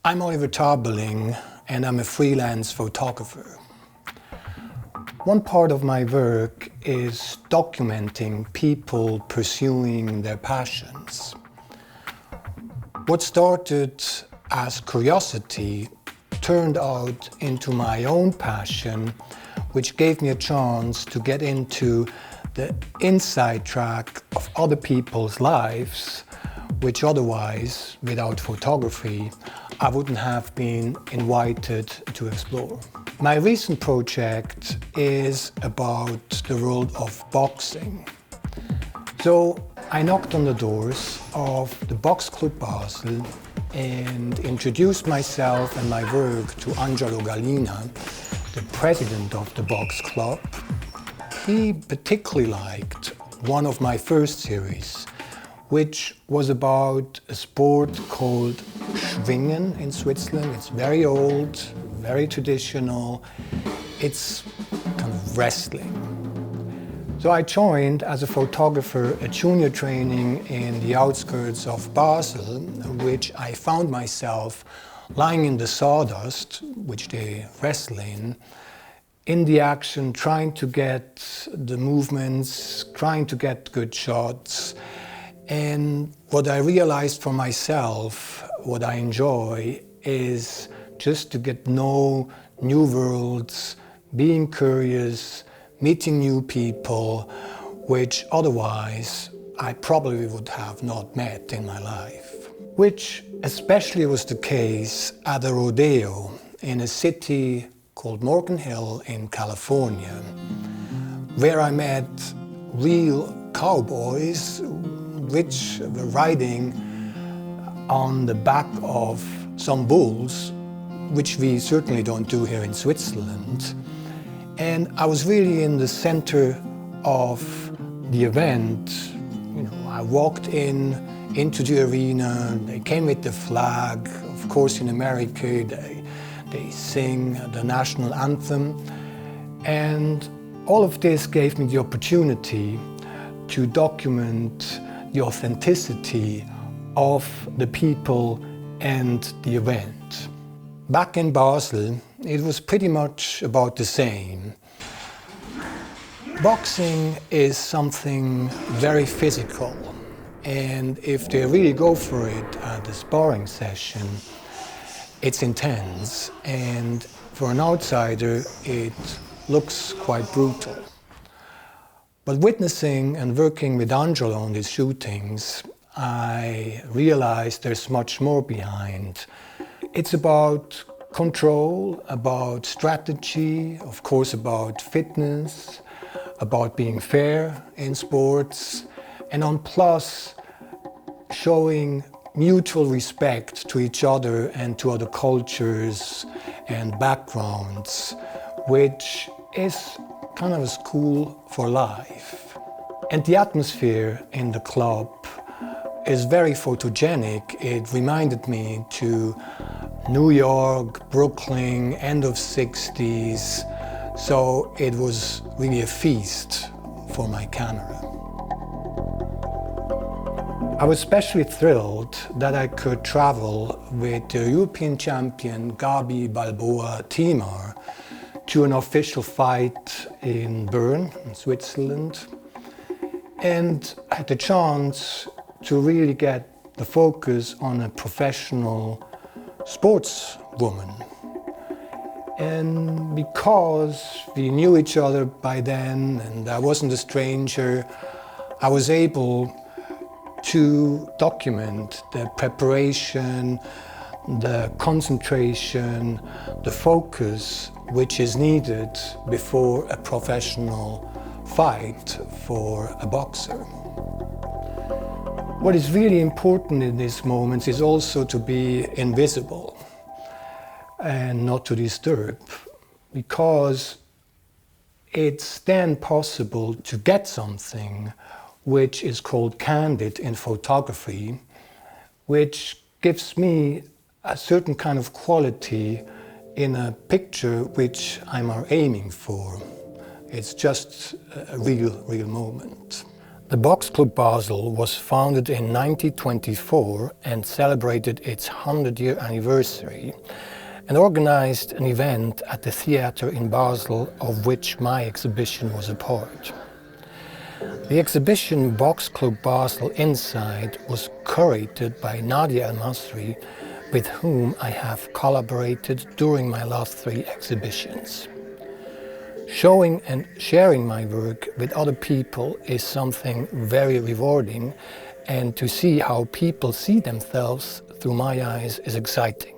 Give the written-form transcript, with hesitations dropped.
I'm Oliver Tabeling and I'm a freelance photographer. One part of my work is documenting people pursuing their passions. What started as curiosity turned out into my own passion, which gave me a chance to get into the inside track of other people's lives, which otherwise, without photography, I wouldn't have been invited to explore. My recent project is about the world of boxing. So I knocked on the doors of the Boxclub Basel and introduced myself and my work to Angelo Gallina, the president of the Boxclub. He particularly liked one of my first series, which was about a sport called Schwingen in Switzerland. It's very old, very traditional. It's kind of wrestling. So I joined as a photographer a junior training in the outskirts of Basel, which I found myself lying in the sawdust, which they wrestle in the action, trying to get the movements, trying to get good shots. And what I realized for myself, what I enjoy, is just to get to know new worlds, being curious, meeting new people, which otherwise I probably would have not met in my life. Which especially was the case at a rodeo in a city called Morgan Hill in California, where I met real cowboys which were riding on the back of some bulls, which we certainly don't do here in Switzerland. And I was really in the center of the event. I walked into the arena, they came with the flag. Of course, in America, they sing the national anthem. And all of this gave me the opportunity to document the authenticity of the people and the event. Back in Basel, it was pretty much about the same. Boxing is something very physical, and if they really go for it at the sparring session, it's intense, and for an outsider, it looks quite brutal. But witnessing and working with Angelo on these shootings, I realized there's much more behind. It's about control, about strategy, of course about fitness, about being fair in sports, and on plus, showing mutual respect to each other and to other cultures and backgrounds, which is kind of a school for life. And the atmosphere in the club is very photogenic. It reminded me to New York, Brooklyn, end of 60s. So it was really a feast for my camera. I was especially thrilled that I could travel with the European champion Gabi Balboa Timar to an official fight in Bern, in Switzerland, and had the chance to really get the focus on a professional sportswoman. And because we knew each other by then and I wasn't a stranger, I was able to document the preparation, the concentration, the focus which is needed before a professional fight for a boxer. What is really important in these moments is also to be invisible and not to disturb, because it's then possible to get something which is called candid in photography, which gives me a certain kind of quality in a picture which I'm aiming for. It's just a real moment. The Boxclub Basel was founded in 1924 and celebrated its 100-year anniversary and organized an event at the theatre in Basel, of which my exhibition was a part. The exhibition Boxclub Basel Inside was curated by Nadia El-Masri, with whom I have collaborated during my last 3 exhibitions. Showing and sharing my work with other people is something very rewarding, and to see how people see themselves through my eyes is exciting.